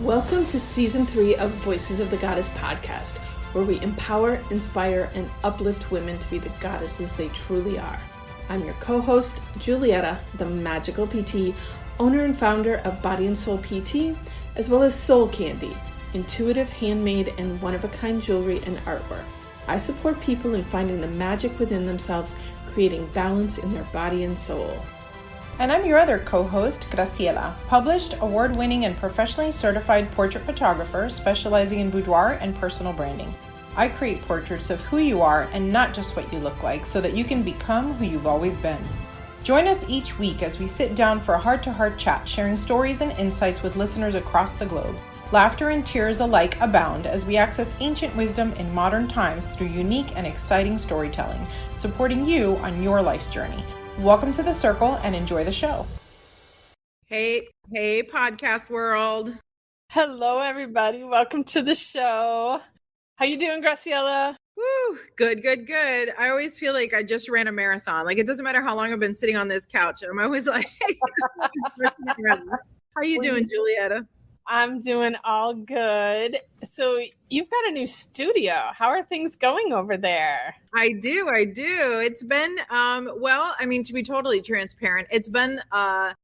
Welcome to Season 3 of Voices of the Goddess podcast, where we empower, inspire, and uplift women to be the goddesses they truly are. I'm your co-host, Julietta, the magical PT, owner and founder of Body and Soul PT, as well as Soul Candy, intuitive, handmade, and one-of-a-kind jewelry and artwork. I support people in finding the magic within themselves, creating balance in their body and soul. And I'm your other co-host, Graciela, published, award-winning, and professionally certified portrait photographer specializing in boudoir and personal branding. I create portraits of who you are and not just what you look like so that you can become who you've always been. Join us each week as we sit down for a heart-to-heart chat, sharing stories and insights with listeners across the globe. Laughter and tears alike abound as we access ancient wisdom in modern times through unique and exciting storytelling, supporting you on your life's journey. Welcome to the circle and enjoy the show. Hey, podcast world. Hello, everybody. Welcome to the show. How you doing, Graciela? Woo, good. I always feel like I just ran a marathon. Like, it doesn't matter how long I've been sitting on this couch. I'm always like, how you doing, Julietta? I'm doing all good. So you've got a new studio. How are things going over there? I do. It's been, to be totally transparent, it's been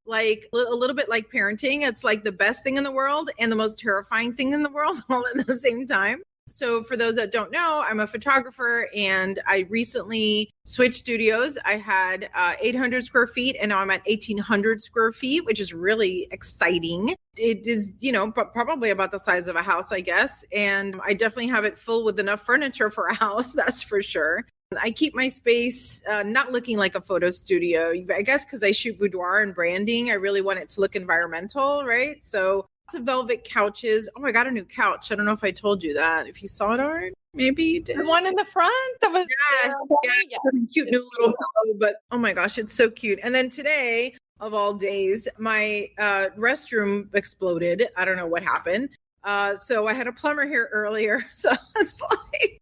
like a little bit like parenting. It's like the best thing in the world and the most terrifying thing in the world all at the same time. So for those that don't know, I'm a photographer and I recently switched studios. I had 800 square feet and now I'm at 1,800 square feet, which is really exciting. It is, probably about the size of a house, I guess. And I definitely have it full with enough furniture for a house, that's for sure. I keep my space not looking like a photo studio, I guess, because I shoot boudoir and branding. I really want it to look environmental, right? So of velvet couches. Oh, I got a new couch. I don't know if I told you that. If you saw it already, maybe you did. The one in the front? That was yes. Cute new little pillow, but oh my gosh, it's so cute. And then today, of all days, my restroom exploded. I don't know what happened. So I had a plumber here earlier. So it's like,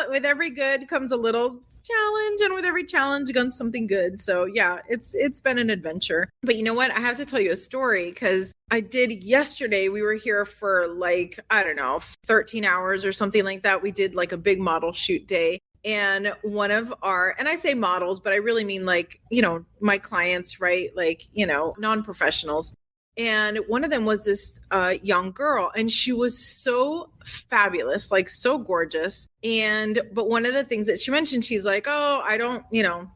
with every good comes a little challenge, and with every challenge comes something good. So yeah, it's been an adventure. But you know what? I have to tell you a story because I did yesterday. We were here for 13 hours or something like that. We did like a big model shoot day. And one of and I say models, but I really mean my clients, right? Non-professionals. And one of them was this young girl, and she was so fabulous, so gorgeous. But one of the things that she mentioned, she's like, oh, I don't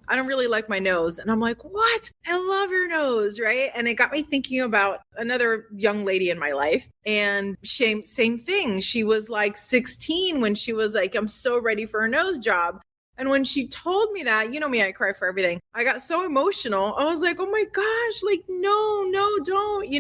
really like my nose. And I'm like, what? I love your nose, right? And it got me thinking about another young lady in my life. And same thing. She was like 16 when she was like, I'm so ready for a nose job. And when she told me that, you know me, I cry for everything. I got so emotional. I was like, oh my gosh, no, don't,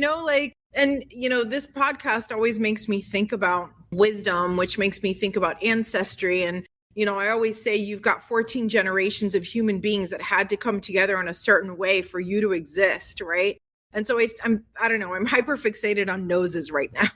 this podcast always makes me think about wisdom, which makes me think about ancestry. And, I always say you've got 14 generations of human beings that had to come together in a certain way for you to exist, right? And so I'm hyper fixated on noses right now.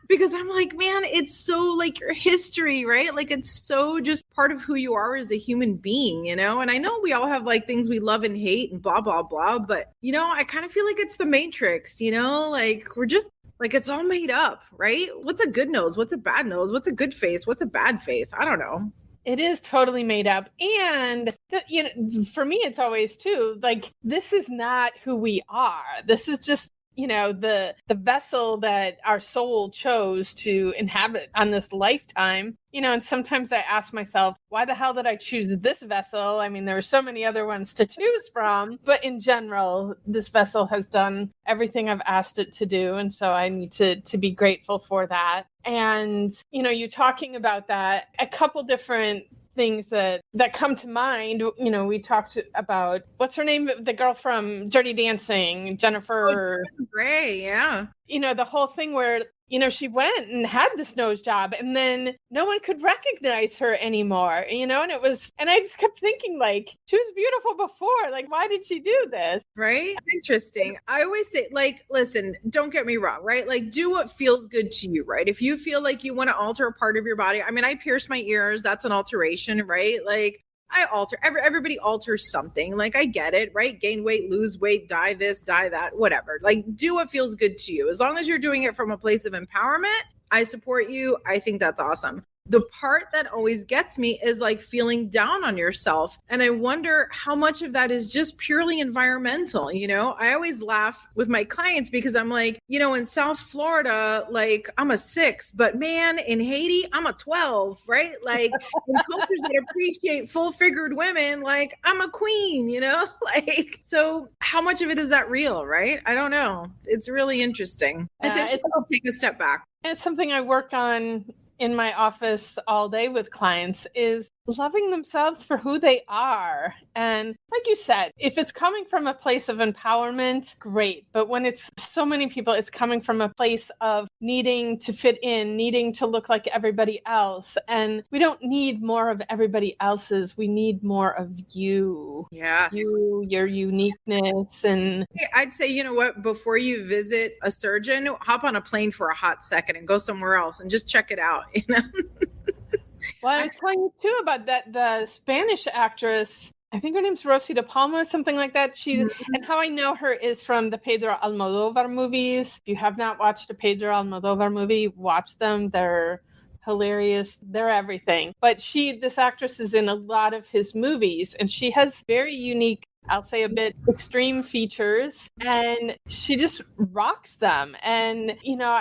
Because I'm like, man, it's so like your history, right? Like it's so just part of who you are as a human being, And I know we all have like things we love and hate and blah, blah, blah. But, I kind of feel like it's the Matrix, we're just like, it's all made up, right? What's a good nose? What's a bad nose? What's a good face? What's a bad face? I don't know. It is totally made up. And, for me, it's always too, like, this is not who we are. This is just, the vessel that our soul chose to inhabit on this lifetime, and sometimes I ask myself, why the hell did I choose this vessel? I mean, there were so many other ones to choose from, but in general, this vessel has done everything I've asked it to do. And so I need to be grateful for that. And, you talking about that, a couple different things that come to mind. We talked about, what's her name? The girl from Dirty Dancing, Jennifer Grey. Yeah. The whole thing where, she went and had this nose job and then no one could recognize her anymore, and I just kept thinking, like, she was beautiful before. Like, why did she do this? Right? Interesting. I always say, like, listen, don't get me wrong, right? Like, do what feels good to you, right? If you feel like you want to alter a part of your body, I mean, I pierce my ears. That's an alteration, right? Like, I alter. Everybody alters something. Like, I get it, right? Gain weight, lose weight, die this, die that, whatever. Like, do what feels good to you. As long as you're doing it from a place of empowerment, I support you. I think that's awesome. The part that always gets me is like feeling down on yourself. And I wonder how much of that is just purely environmental. You know, I always laugh with my clients because I'm like, you know, in South Florida, like I'm a 6, but man, in Haiti, I'm a 12, right? Like in cultures that appreciate full-figured women, like I'm a queen, you know, like, so how much of it is that real, right? I don't know. It's really interesting. I'll take a step back. It's something I work on in my office all day with clients, is loving themselves for who they are. And like you said, if it's coming from a place of empowerment, great. But when it's so many people, it's coming from a place of needing to fit in, needing to look like everybody else. And we don't need more of everybody else's. We need more of you. Yes. You, your uniqueness. And I'd say, you know what, before you visit a surgeon, hop on a plane for a hot second and go somewhere else and just check it out, you know? Well, I was telling you too about that, the Spanish actress, I think her name's Rosita Palma, something like that. And how I know her is from the Pedro Almodovar movies. If you have not watched a Pedro Almodovar movie, watch them. They're hilarious. They're everything. But this actress is in a lot of his movies, and she has very unique, I'll say a bit extreme features, and she just rocks them. And, you know,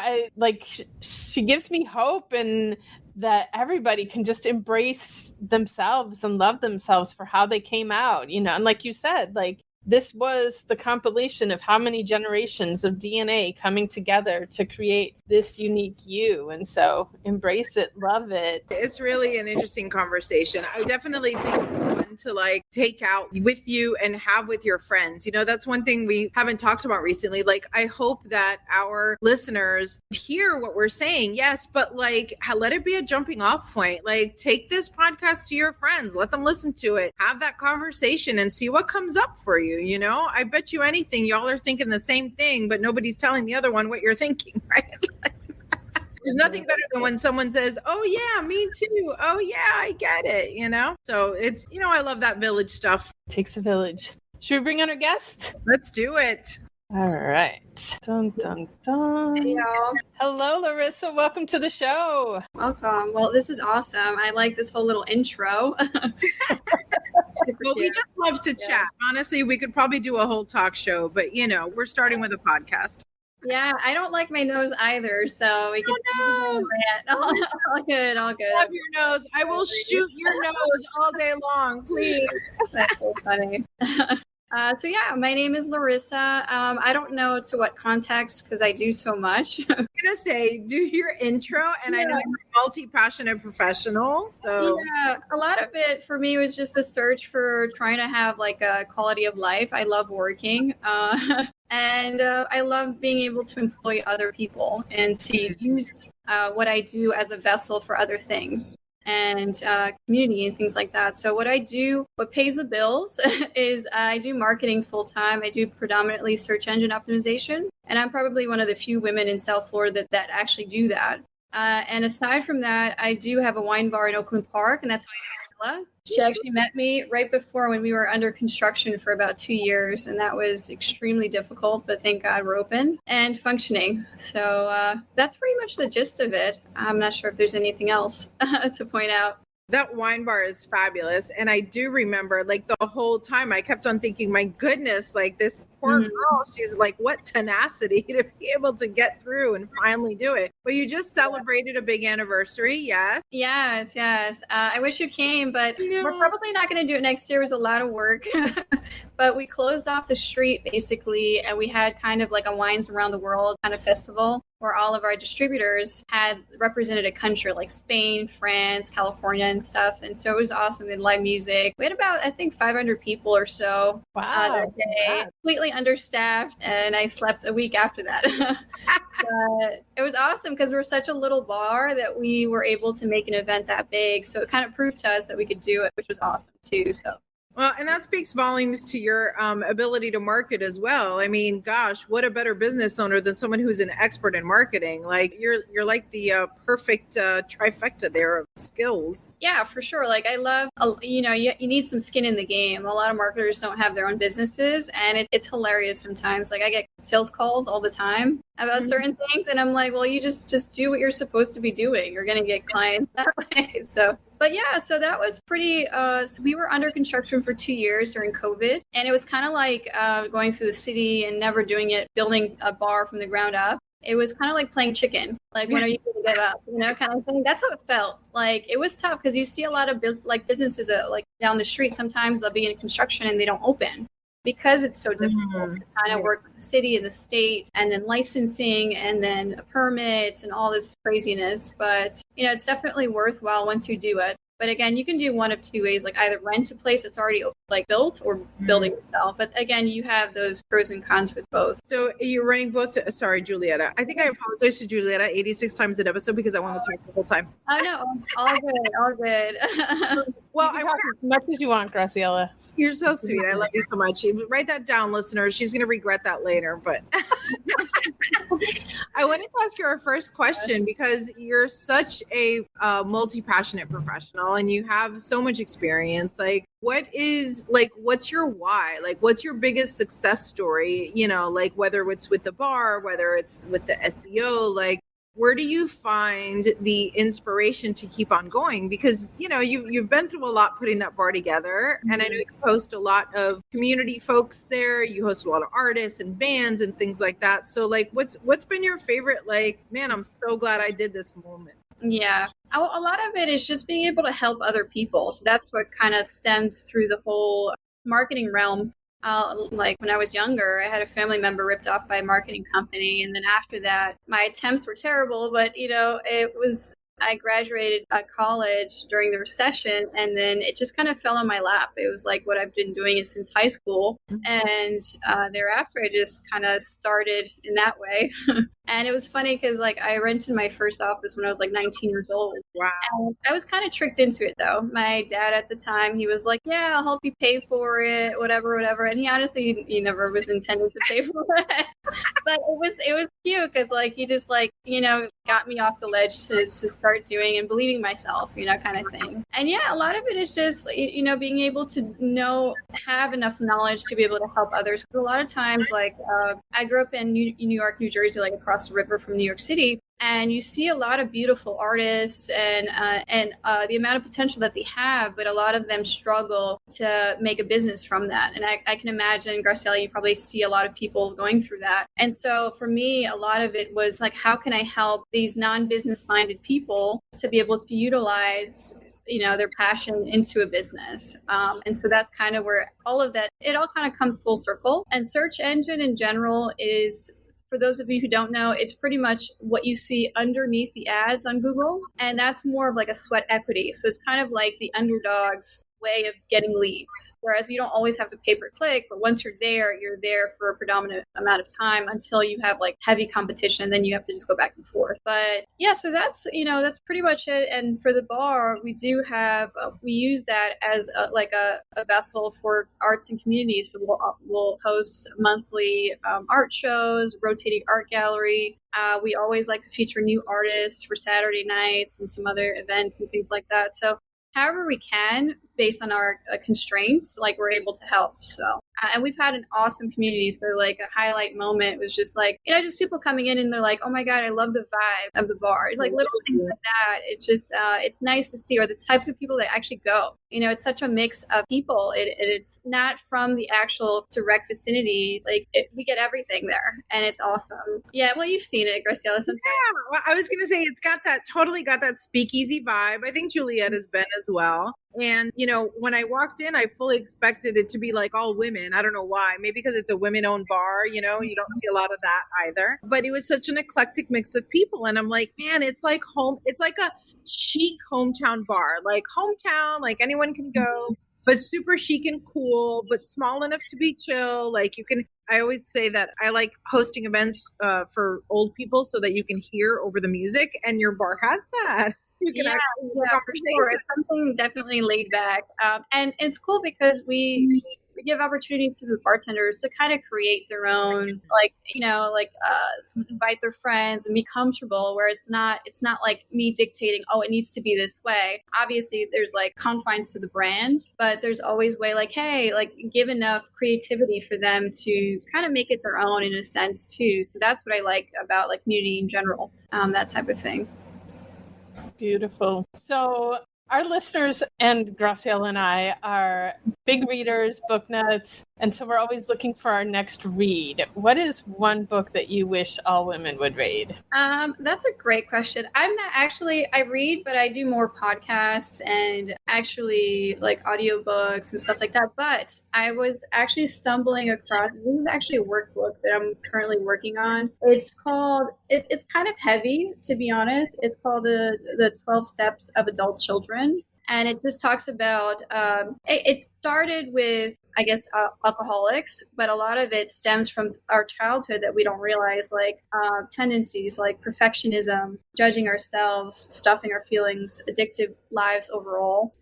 she gives me hope, and that everybody can just embrace themselves and love themselves for how they came out, you know. And like you said, like, this was the compilation of how many generations of DNA coming together to create this unique you. And so embrace it, love it. It's really an interesting conversation. I definitely think it's one to like take out with you and have with your friends. You know, that's one thing we haven't talked about recently. Like, I hope that our listeners hear what we're saying. Yes, but like, let it be a jumping off point. Like, take this podcast to your friends, let them listen to it, have that conversation and see what comes up for you. You know, I bet you anything y'all are thinking the same thing, but nobody's telling the other one what you're thinking, right? There's nothing better than when someone says, oh yeah, me too. Oh yeah, I get it, you know? So it's, you know, I love that village stuff. Takes a village. Should we bring on our guest? Let's do it. All right. Dun, dun, dun. Hey, y'all. Hello, Larissa. Welcome to the show. Welcome. Well, this is awesome. I like this whole little intro. Well, we just love to chat. Honestly, we could probably do a whole talk show, but you know, we're starting with a podcast. Yeah, I don't like my nose either, so we can all good, all good. Love your nose. I will shoot your nose all day long, please. That's so funny. So yeah, my name is Larissa. I don't know to what context because I do so much. I'm gonna say, do your intro, and I know you're a multi-passionate professional. So yeah, a lot of it for me was just the search for trying to have like a quality of life. I love working. And I love being able to employ other people and to use what I do as a vessel for other things and community and things like that. So what pays the bills is I do marketing full time. I do predominantly search engine optimization. And I'm probably one of the few women in South Florida that actually do that. And aside from that, I do have a wine bar in Oakland Park, and that's how I know Ella. She actually met me right before when we were under construction for about 2 years, and that was extremely difficult, but thank God we're open and functioning. So that's pretty much the gist of it. I'm not sure if there's anything else to point out. That wine bar is fabulous. And I do remember, like, the whole time I kept on thinking, my goodness, like, this poor girl, she's like, what tenacity to be able to get through and finally do it. But you just celebrated a big anniversary, yes? Yes. I wish you came, but we're probably not going to do it next year. It was a lot of work. But we closed off the street, basically, and we had kind of like a Wines Around the World kind of festival where all of our distributors had represented a country like Spain, France, California, and stuff. And so it was awesome. We had live music. We had about, I think, 500 people or so that day. Wow. Completely understaffed, and I slept a week after that. But it was awesome because we're such a little bar that we were able to make an event that big. So it kind of proved to us that we could do it, which was awesome too. So Well, and that speaks volumes to your ability to market as well. I mean, gosh, what a better business owner than someone who's an expert in marketing. Like you're like the perfect trifecta there of skills. Yeah, for sure. Like I love, you know, you need some skin in the game. A lot of marketers don't have their own businesses, and it's hilarious sometimes. Like I get sales calls all the time about certain things, and I'm like, well, you just do what you're supposed to be doing. You're going to get clients that way. So, but yeah, so that was pretty, so we were under construction for 2 years during COVID, and it was kind of like going through the city and never doing it, building a bar from the ground up. It was kind of like playing chicken. Like, when are you going to give up? You know, kind of thing. That's how it felt. Like, it was tough because you see a lot of businesses like down the street. Sometimes they'll be in construction and they don't open because it's so difficult to kind of work with the city and the state, and then licensing, and then permits and all this craziness. But, you know, it's definitely worthwhile once you do it. But again, you can do one of two ways, like either rent a place that's already like built or building yourself. But again, you have those pros and cons with both. So you're running both. Sorry, Julietta. I think I apologize to Julietta 86 times an episode because I want to talk the whole time. Oh, no, all good, all good. Well, I want as much as you want, Graciela. You're so sweet. I love you so much. Write that down, listeners. She's going to regret that later. But I wanted to ask you our first question because you're such a multi-passionate professional and you have so much experience. Like, what's your why? Like, what's your biggest success story? You know, like whether it's with the bar, whether it's with the SEO, like, where do you find the inspiration to keep on going? Because, you know, you've been through a lot putting that bar together. And I know you host a lot of community folks there. You host a lot of artists and bands and things like that. So like, what's been your favorite, like, man, I'm so glad I did this moment? Yeah, a lot of it is just being able to help other people. So that's what kind of stems through the whole marketing realm. Like when I was younger, I had a family member ripped off by a marketing company. And then after that, my attempts were terrible, but you know, I graduated college during the recession, and then it just kind of fell on my lap. It was like what I've been doing it since high school. And thereafter, I just kind of started in that way. And it was funny because like I rented my first office when I was like 19 years old. Wow. And I was kind of tricked into it though. My dad at the time, he was like, yeah, I'll help you pay for it, whatever. And he honestly, he never was intended to pay for it. But it was cute because like he just like, you know, got me off the ledge to start doing and believing myself, you know, kind of thing. And yeah, a lot of it is just, you know, being able to have enough knowledge to be able to help others. A lot of times, like I grew up in New York, New Jersey, like across the river from New York City. And you see a lot of beautiful artists and the amount of potential that they have, but a lot of them struggle to make a business from that. And I can imagine, Graciela, you probably see a lot of people going through that. And so for me, a lot of it was like, how can I help these non-business minded people to be able to utilize, you know, their passion into a business. And so that's kind of where all of that, it all kind of comes full circle. And search engine in general is, for those of you who don't know, it's pretty much what you see underneath the ads on Google. And that's more of like a sweat equity. So it's kind of like the underdog's way of getting leads. Whereas you don't always have to pay per click, but once you're there for a predominant amount of time until you have like heavy competition, and then you have to just go back and forth. But yeah, so that's, you know, that's pretty much it. And for the bar, we do have, we use that as a vessel for arts and communities. So we'll host monthly art shows, rotating art gallery. We always like to feature new artists for Saturday nights and some other events and things like that. So however we can, based on our constraints, like we're able to help. So, and we've had an awesome community. So like a highlight moment was just like, you know, just people coming in and they're like, oh my God, I love the vibe of the bar. Like little things like that. It's just, it's nice to see, or the types of people that actually go. You know, it's such a mix of people. It's not from the actual direct vicinity. Like we get everything there, and it's awesome. Yeah, well, you've seen it, Graciela, sometimes. Yeah, well, I was going to say it's totally got that speakeasy vibe. I think Julietta's been as well. And, you know, when I walked in, I fully expected it to be like all women. I don't know why. Maybe because it's a women-owned bar, you know, you don't see a lot of that either. But it was such an eclectic mix of people. And I'm like, man, it's like home. It's like a chic hometown bar, like hometown, like anyone can go, but super chic and cool, but small enough to be chill. Like you can, I always say that I like hosting events for old people so that you can hear over the music, and your bar has that. You can actually have a for sure. It's something definitely laid back. And it's cool because we give opportunities to the bartenders to kind of create their own, invite their friends and be comfortable, where it's not like me dictating, oh, it needs to be this way. Obviously there's like confines to the brand, but there's always way like, hey, like give enough creativity for them to kind of make it their own in a sense too. So that's what I like about like community in general, that type of thing. Beautiful. So our listeners and Graciela and I are big readers, book nuts, and so we're always looking for our next read. What is one book that you wish all women would read? That's a great question. I'm not actually, I read, but I do more podcasts and actually like audiobooks and stuff like that. But I was actually stumbling across, this is actually a workbook that I'm currently working on. It's called, it's kind of heavy, to be honest. It's called the 12 Steps of Adult Children. And it just talks about, it started with, I guess, alcoholics, but a lot of it stems from our childhood that we don't realize, like tendencies like perfectionism, judging ourselves, stuffing our feelings, addictive lives overall,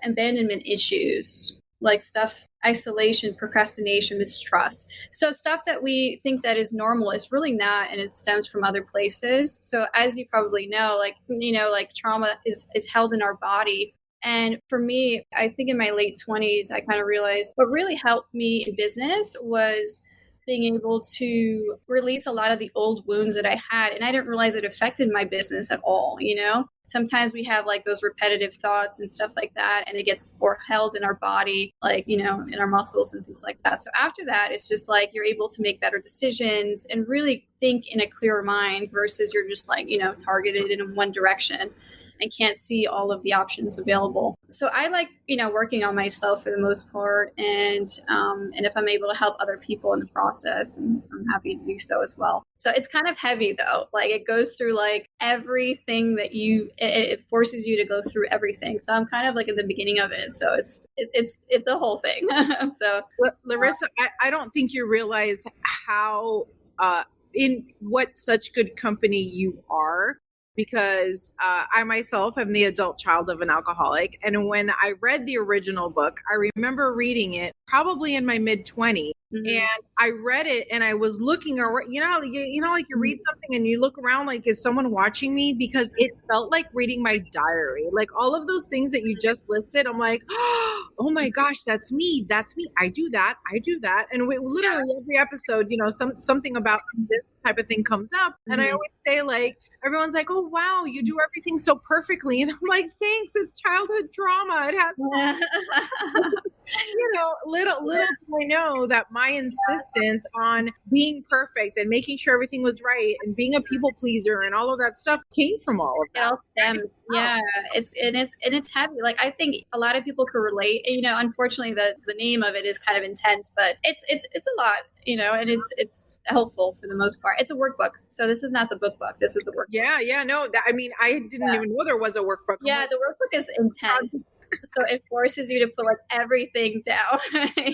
abandonment issues, like stuff, isolation, procrastination, mistrust. So stuff that we think that is normal is really not, and it stems from other places. So as you probably know, like trauma is held in our body. And for me, I think in my late 20s, I kind of realized what really helped me in business was being able to release a lot of the old wounds that I had. And I didn't realize it affected my business at all, you know? Sometimes we have like those repetitive thoughts and stuff like that, and it gets or held in our body, like, you know, in our muscles and things like that. So after that, it's just like you're able to make better decisions and really think in a clearer mind versus you're just like, you know, targeted in one direction and can't see all of the options available. So I like, you know, working on myself for the most part. And if I'm able to help other people in the process, I'm happy to do so as well. So it's kind of heavy though. Like it goes through like everything that it forces you to go through everything. So I'm kind of like in the beginning of it. So it's a whole thing. So Larissa, I don't think you realize how, in what such good company you are. Because I myself am the adult child of an alcoholic. And when I read the original book, I remember reading it probably in my mid-20s. Mm-hmm. And I read it and I was looking around, like you read something and you look around like, is someone watching me? Because it felt like reading my diary. Like all of those things that you just listed, I'm like, oh my gosh, that's me. I do that. And we literally every episode, you know, something about this type of thing comes up. And I always say like, everyone's like, oh, wow, you do everything so perfectly. And I'm like, thanks. It's childhood trauma. It has, you know, little do I know that my insistence on being perfect and making sure everything was right and being a people pleaser and all of that stuff came from all of that. It all stems. Yeah, it's heavy. Like I think a lot of people could relate. You know, unfortunately, the name of it is kind of intense, but it's a lot. You know, and it's helpful for the most part. It's a workbook, so this is not the book. This is the workbook. Yeah. No, I didn't even know there was a workbook. Yeah, the workbook is intense. So it forces you to put like everything down,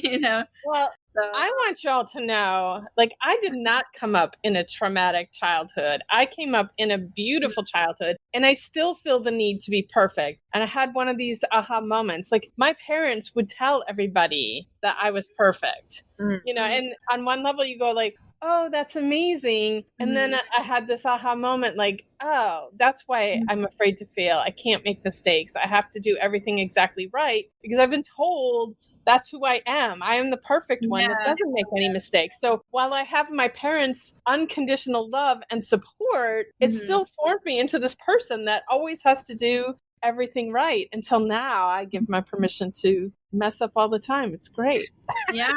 you know? Well, so. I want y'all to know, like, I did not come up in a traumatic childhood. I came up in a beautiful childhood, and I still feel the need to be perfect. And I had one of these aha moments. Like, my parents would tell everybody that I was perfect, you know, and on one level you go like, oh, that's amazing. And then I had this aha moment like, oh, that's why I'm afraid to fail. I can't make mistakes. I have to do everything exactly right because I've been told that's who I am. I am the perfect one that doesn't make any mistakes. So while I have my parents' unconditional love and support, it still formed me into this person that always has to do everything right. Until now, I give my permission to mess up all the time. It's great. Yeah.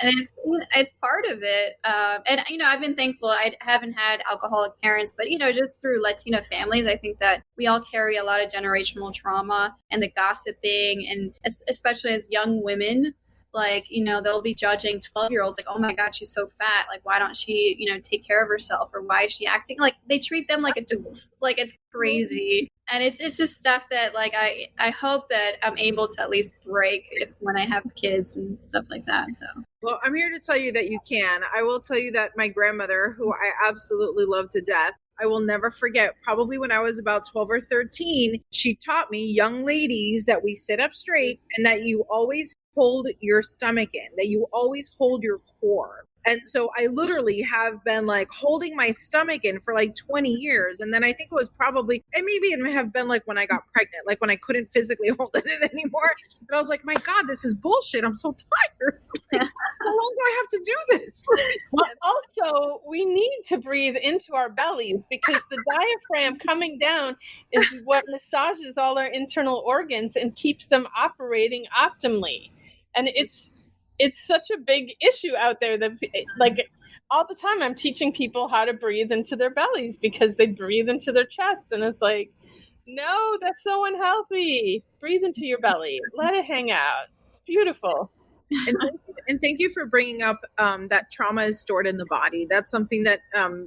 And it's part of it. And, you know, I've been thankful. I haven't had alcoholic parents, but, you know, just through Latino families, I think that we all carry a lot of generational trauma and the gossiping, and especially as young women, like, you know, they'll be judging 12-year-olds like, oh my God, she's so fat. Like, why don't she, you know, take care of herself? Or why is she acting like they treat them like adults? Like, it's crazy. And it's just stuff that like, I hope that I'm able to at least break when I have kids and stuff like that. So. Well, I'm here to tell you that you can. I will tell you that my grandmother, who I absolutely love to death, I will never forget, probably when I was about 12 or 13, she taught me, young ladies, that we sit up straight and that you always hold your stomach in, that you always hold your core. And so I literally have been like holding my stomach in for like 20 years. And then I think it was probably, and maybe it may have been like when I got pregnant, like when I couldn't physically hold it in anymore. And I was like, my God, this is bullshit. I'm so tired. Like, how long do I have to do this? Well, also, we need to breathe into our bellies because the diaphragm coming down is what massages all our internal organs and keeps them operating optimally. And it's such a big issue out there that, like, all the time I'm teaching people how to breathe into their bellies because they breathe into their chests. And it's like, no, that's so unhealthy. Breathe into your belly. Let it hang out. It's beautiful. And thank you for bringing up that trauma is stored in the body. That's something that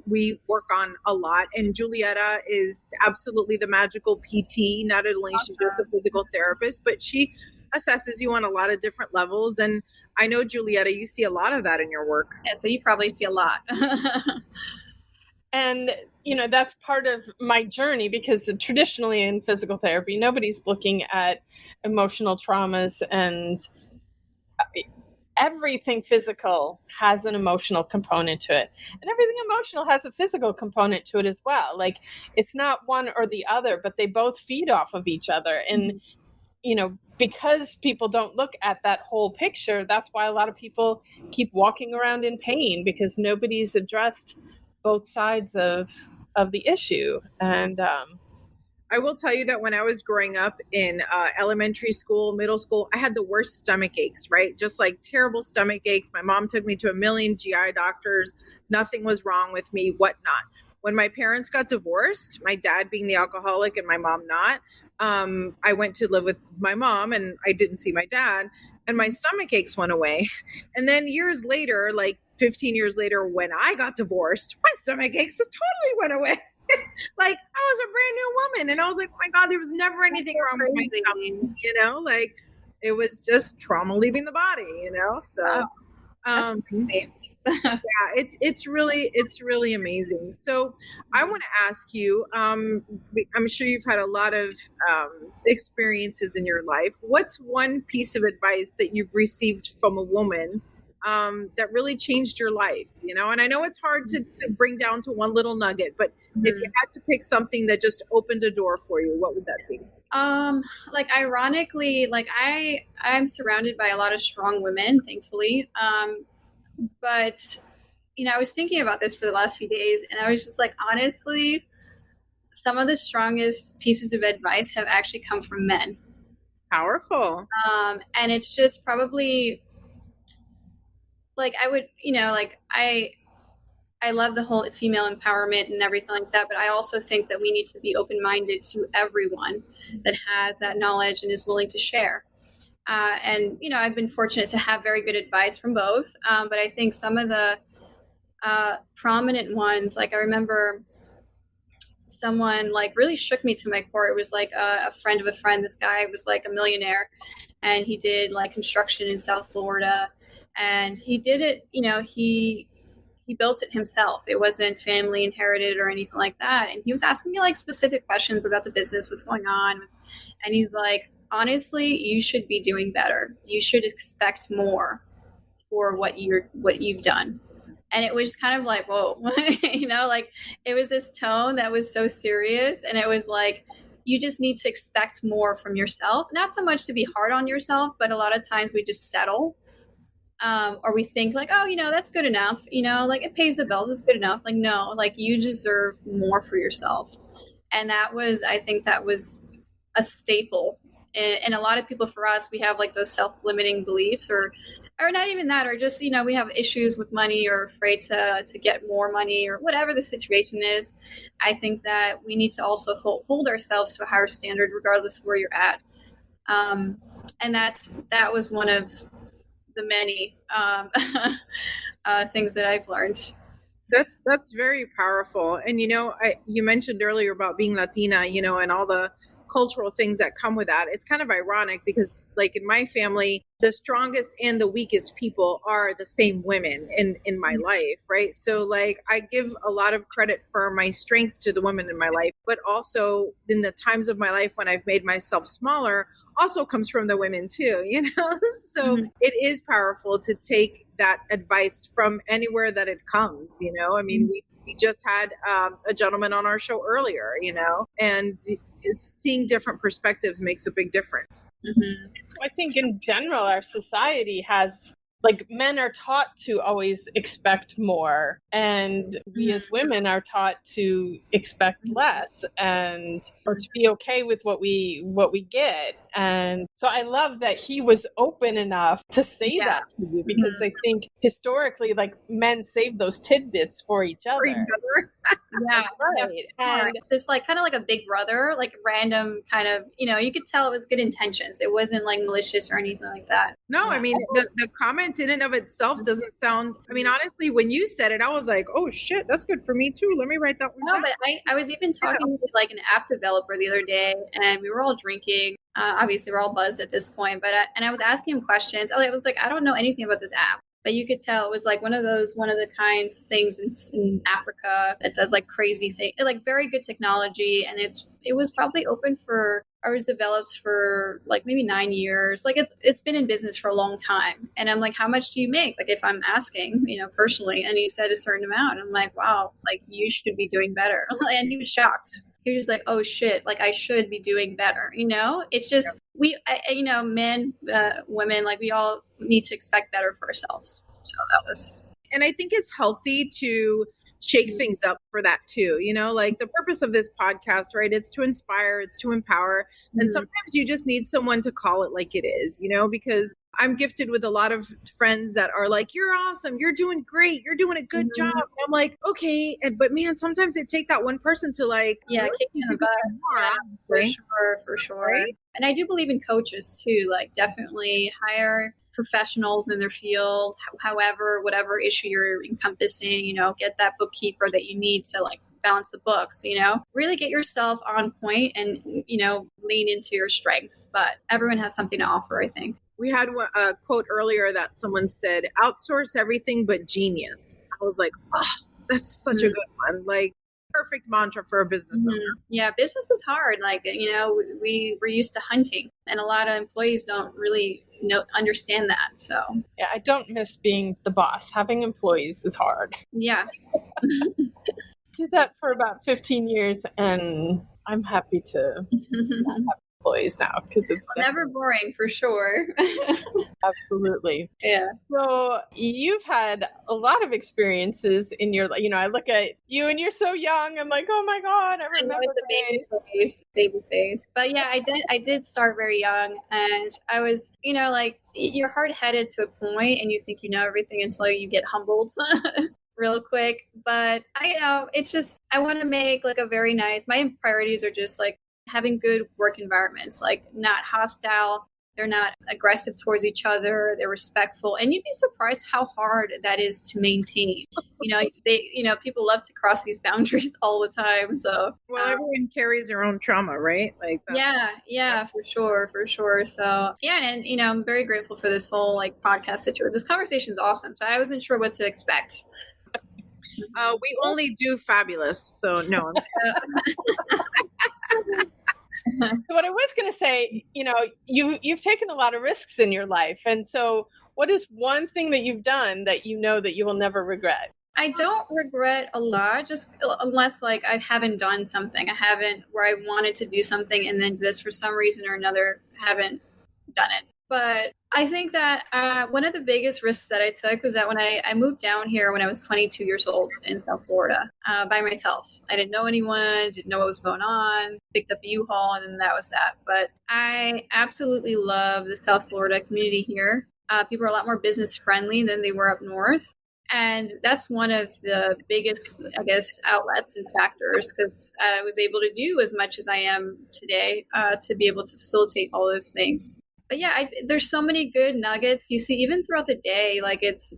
we work on a lot. And Julietta is absolutely the magical PT. Not only is she just a physical therapist, but she assesses you on a lot of different levels. And I know, Julietta, you see a lot of that in your work. Yeah, so you probably see a lot. And, that's part of my journey because traditionally in physical therapy, nobody's looking at emotional traumas, and everything physical has an emotional component to it. And everything emotional has a physical component to it as well. Like, it's not one or the other, but they both feed off of each other. And, because people don't look at that whole picture, that's why a lot of people keep walking around in pain because nobody's addressed both sides of the issue. And I will tell you that when I was growing up in elementary school, middle school, I had the worst stomach aches, right? Just like terrible stomach aches. My mom took me to a million GI doctors. Nothing was wrong with me, whatnot. When my parents got divorced, my dad being the alcoholic and my mom not, I went to live with my mom and I didn't see my dad, and my stomach aches went away. And then years later, like 15 years later, when I got divorced, my stomach aches totally went away. Like, I was a brand new woman and I was like, oh my God, there was never anything wrong with my stomach, like it was just trauma leaving the body, so That's crazy. yeah, it's really amazing. So I want to ask you, I'm sure you've had a lot of experiences in your life. What's one piece of advice that you've received from a woman that really changed your life? And I know it's hard to bring down to one little nugget, but if you had to pick something that just opened a door for you, what would that be? Ironically, I'm surrounded by a lot of strong women, thankfully. But, I was thinking about this for the last few days, and I was just like, honestly, some of the strongest pieces of advice have actually come from men. Powerful. And it's just probably I would, I love the whole female empowerment and everything like that, but I also think that we need to be open-minded to everyone that has that knowledge and is willing to share. And, I've been fortunate to have very good advice from both. But I think some of the prominent ones, I remember someone really shook me to my core. It was a friend of a friend. This guy was a millionaire, and he did construction in South Florida, and he did it, he built it himself. It wasn't family inherited or anything like that. And he was asking me specific questions about the business, what's going on. And he's like, honestly, you should be doing better. You should expect more for what you've done. And it was just kind of like, whoa, it was this tone that was so serious. And it was like, you just need to expect more from yourself. Not so much to be hard on yourself, but a lot of times we just settle. Or we think that's good enough. It pays the bills. It's good enough. No, you deserve more for yourself. And I think that was a staple. And a lot of people, for us, we have those self-limiting beliefs or not even that, or just, we have issues with money or afraid to get more money or whatever the situation is. I think that we need to also hold ourselves to a higher standard, regardless of where you're at. And that was one of the many things that I've learned. That's very powerful. And, you mentioned earlier about being Latina, and all the cultural things that come with that. It's kind of ironic because like in my family, the strongest and the weakest people are the same women in my life, right? So like I give a lot of credit for my strength to the women in my life, but also in the times of my life when I've made myself smaller also comes from the women too, you know? So it is powerful to take that advice from anywhere that it comes, you know? I mean, we just had a gentleman on our show earlier, you know, and seeing different perspectives makes a big difference. I think in general, our society has, like, men are taught to always expect more, and we as women are taught to expect less, and or to be okay with what we get. And so I love that he was open enough to say that to you, because I think historically, like, men save those tidbits for each other. Yeah, Right. And just like kind of like a big brother, like random kind of, you know, you could tell it was good intentions. It wasn't like malicious or anything like that. No, I mean, the comment in and of itself doesn't sound, I mean, honestly, when you said it, I was like, oh shit, that's good for me too. Let me write that one down. No, but I was even talking to like an app developer the other day, and we were all drinking. Obviously, we're all buzzed at this point, but I was asking him questions. I was like, I don't know anything about this app. But you could tell it was like one of the kinds things in Africa that does like crazy things, like very good technology. And it was probably open for, or was developed for like maybe 9 years. Like it's been in business for a long time. And I'm like, how much do you make? Like if I'm asking, you know, personally, and he said a certain amount, I'm like, wow, like you should be doing better. And he was shocked. He was just like, oh shit, like I should be doing better. You know, it's just, you know, men, women, like we all need to expect better for ourselves. So that was. And I think it's healthy to shake things up for that too. You know, like the purpose of this podcast, right? It's to inspire, it's to empower. And sometimes you just need someone to call it like it is, you know, because I'm gifted with a lot of friends that are like, you're awesome. You're doing great. You're doing a good job. And I'm like, okay. But man, sometimes it takes that one person to like, kick me in the butt. Yeah, for sure. Right? And I do believe in coaches too, like definitely hire professionals in their field, however, whatever issue you're encompassing, you know, get that bookkeeper that you need to like balance the books, you know, really get yourself on point and, you know, lean into your strengths. But everyone has something to offer, I think. We had a quote earlier that someone said, outsource everything but genius. I was like, oh, that's such a good one. Like, perfect mantra for a business owner. Yeah, business is hard. Like, you know, we're used to hunting, and a lot of employees don't really understand that. So yeah, I don't miss being the boss. Having employees is hard. Yeah. Did that for about 15 years, and I'm happy to not have employees now, because it's never boring for sure. Absolutely. Yeah. So you've had a lot of experiences in your, you know, I look at you and you're so young. I'm like, oh my God, I remember it's a baby face. But yeah, I did start very young, and I was, you know, like you're hard-headed to a point and you think you know everything until you get humbled real quick. But it's just, I want to make like a very nice, my priorities are just like having good work environments, like not hostile. They're not aggressive towards each other. They're respectful. And you'd be surprised how hard that is to maintain. People love to cross these boundaries all the time. So, well, everyone carries their own trauma, right? Like, yeah, for sure. So, yeah. And, you know, I'm very grateful for this whole like podcast situation. This conversation is awesome. So I wasn't sure what to expect. We only do fabulous. So no. So what I was going to say, you know, you've taken a lot of risks in your life. And so what is one thing that you've done that you know that you will never regret? I don't regret a lot, just unless like I haven't done something. I haven't, where I wanted to do something and then just for some reason or another haven't done it. But I think that one of the biggest risks that I took was that when I moved down here when I was 22 years old in South Florida by myself. I didn't know anyone, didn't know what was going on, picked up a U-Haul, and then that was that. But I absolutely love the South Florida community here. People are a lot more business friendly than they were up north. And that's one of the biggest, I guess, outlets and factors, because I was able to do as much as I am today to be able to facilitate all those things. But yeah, there's so many good nuggets you see even throughout the day. Like it's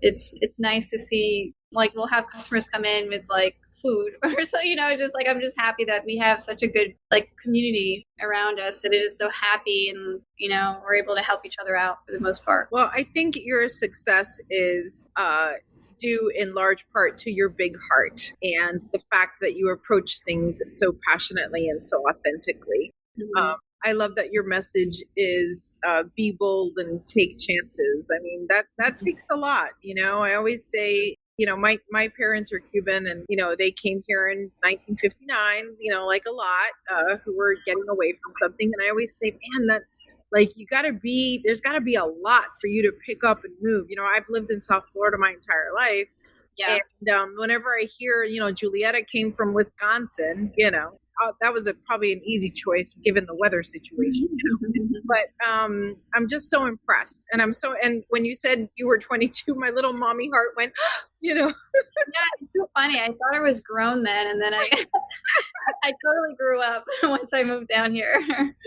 nice to see, like we'll have customers come in with like food. Or so, just like, I'm just happy that we have such a good like community around us that is just so happy, and we're able to help each other out for the most part. Well, I think your success is due in large part to your big heart and the fact that you approach things so passionately and so authentically. I love that your message is be bold and take chances. I mean, that takes a lot. I always say, my parents are Cuban, and, they came here in 1959, like a lot who were getting away from something. And I always say, man, that like there's gotta be a lot for you to pick up and move. I've lived in South Florida my entire life. Yeah. And whenever I hear, Julietta came from Wisconsin, that was probably an easy choice given the weather situation. But I'm just so impressed. And when you said you were 22, my little mommy heart went, Yeah, it's so funny. I thought I was grown then, and then I I totally grew up once I moved down here.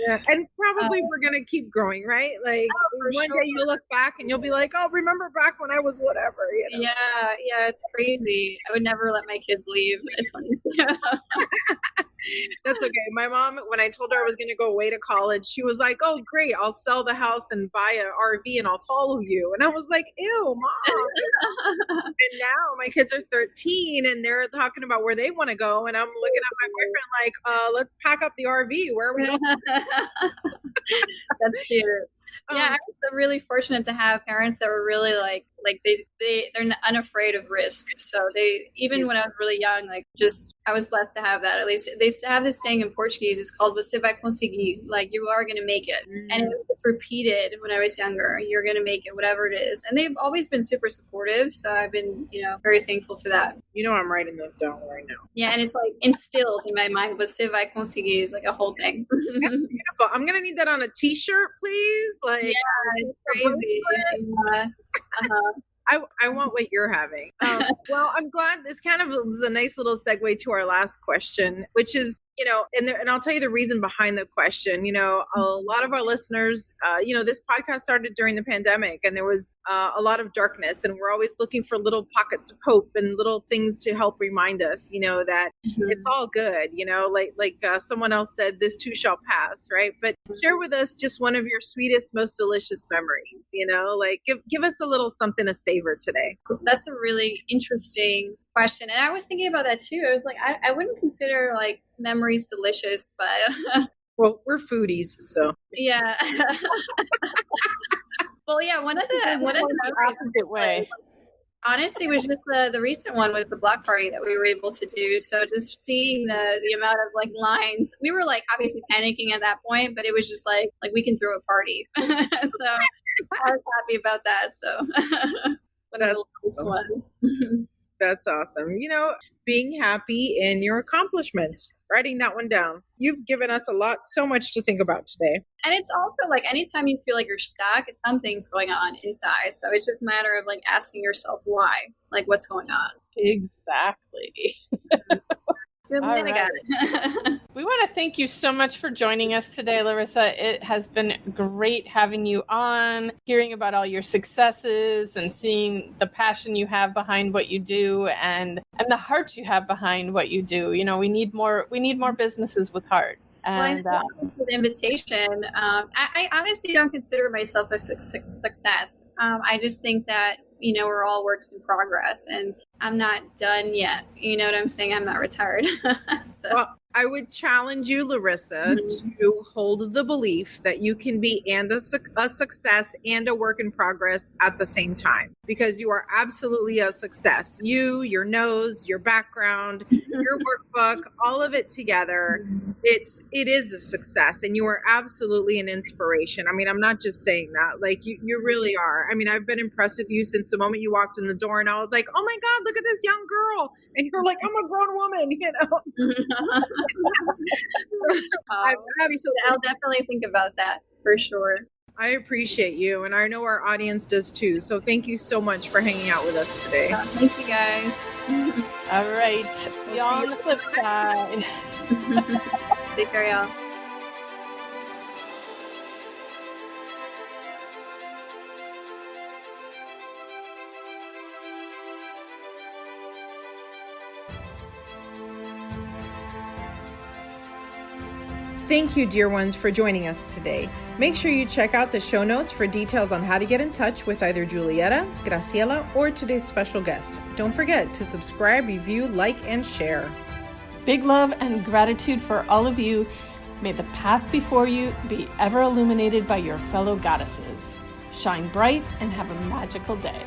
Yeah. And probably we're going to keep growing, right? Like one day you'll look back and you'll be like, oh, remember back when I was whatever. Yeah, it's crazy. I would never let my kids leave. It's funny. That's okay. My mom, when I told her I was going to go away to college, she was like, oh, great. I'll sell the house and buy an RV and I'll follow you. And I was like, ew, Mom. And now my kids are 13 and they're talking about where they want to go. And I'm looking at my boyfriend like, let's pack up the RV. Where are we going? That's cute. Yeah, I was really fortunate to have parents that were really like they're unafraid of risk. So they, even when I was really young, I was blessed to have that. At least they have this saying in Portuguese, it's called "Você vai conseguir," like you are going to make it. And it was repeated when I was younger. You're going to make it, whatever it is. And they've always been super supportive. So I've been, very thankful for that. I'm writing those down right now. Yeah, and it's like instilled in my mind. Você vai conseguir is like a whole thing. Beautiful. I'm going to need that on a T-shirt, please. Like, yeah, it's crazy. I want what you're having. Well, I'm glad this kind of was a nice little segue to our last question, which is, and I'll tell you the reason behind the question. A lot of our listeners, this podcast started during the pandemic, and there was a lot of darkness, and we're always looking for little pockets of hope and little things to help remind us, that it's all good, like someone else said, this too shall pass, right? But share with us just one of your sweetest, most delicious memories, like give us a little something to savor today. That's a really interesting question. And I was thinking about that too. I was like, I wouldn't consider like memories delicious, but well, we're foodies, so yeah. Well, yeah, one of the opposite way. Honestly, was just the recent one was the block party that we were able to do. So just seeing the amount of like lines, we were like obviously panicking at that point, but it was just like we can throw a party. So I was happy about that. So one of those ones. That's awesome. Being happy in your accomplishments, writing that one down. You've given us so much to think about today. And it's also like anytime you feel like you're stuck, something's going on inside. So it's just a matter of like asking yourself why, like what's going on. Exactly. I got it. We want to thank you so much for joining us today, Larissa. It has been great having you on, hearing about all your successes and seeing the passion you have behind what you do and the heart you have behind what you do. We need more businesses with heart. And thank you for the invitation. I honestly don't consider myself a success. I just think that we're all works in progress, and I'm not done yet. You know what I'm saying? I'm not retired. So. Well, I would challenge you, Larissa, to hold the belief that you can be a success and a work in progress at the same time, because you are absolutely a success. You, your nose, your background, your workbook, all of it together, it is a success, and you are absolutely an inspiration. I mean, I'm not just saying that. Like you really are. I mean, I've been impressed with you since the moment you walked in the door, and I was like, oh my God, look at this young girl. And you're like, I'm a grown woman, I'll definitely think about that for sure. I appreciate you, and I know our audience does too. So thank you so much for hanging out with us today. Thank you, guys. All right. Y'all on the flip side. Take care, y'all. Thank you, dear ones, for joining us today. Make sure you check out the show notes for details on how to get in touch with either Julietta, Graciela, or today's special guest. Don't forget to subscribe, review, like, and share. Big love and gratitude for all of you. May the path before you be ever illuminated by your fellow goddesses. Shine bright and have a magical day.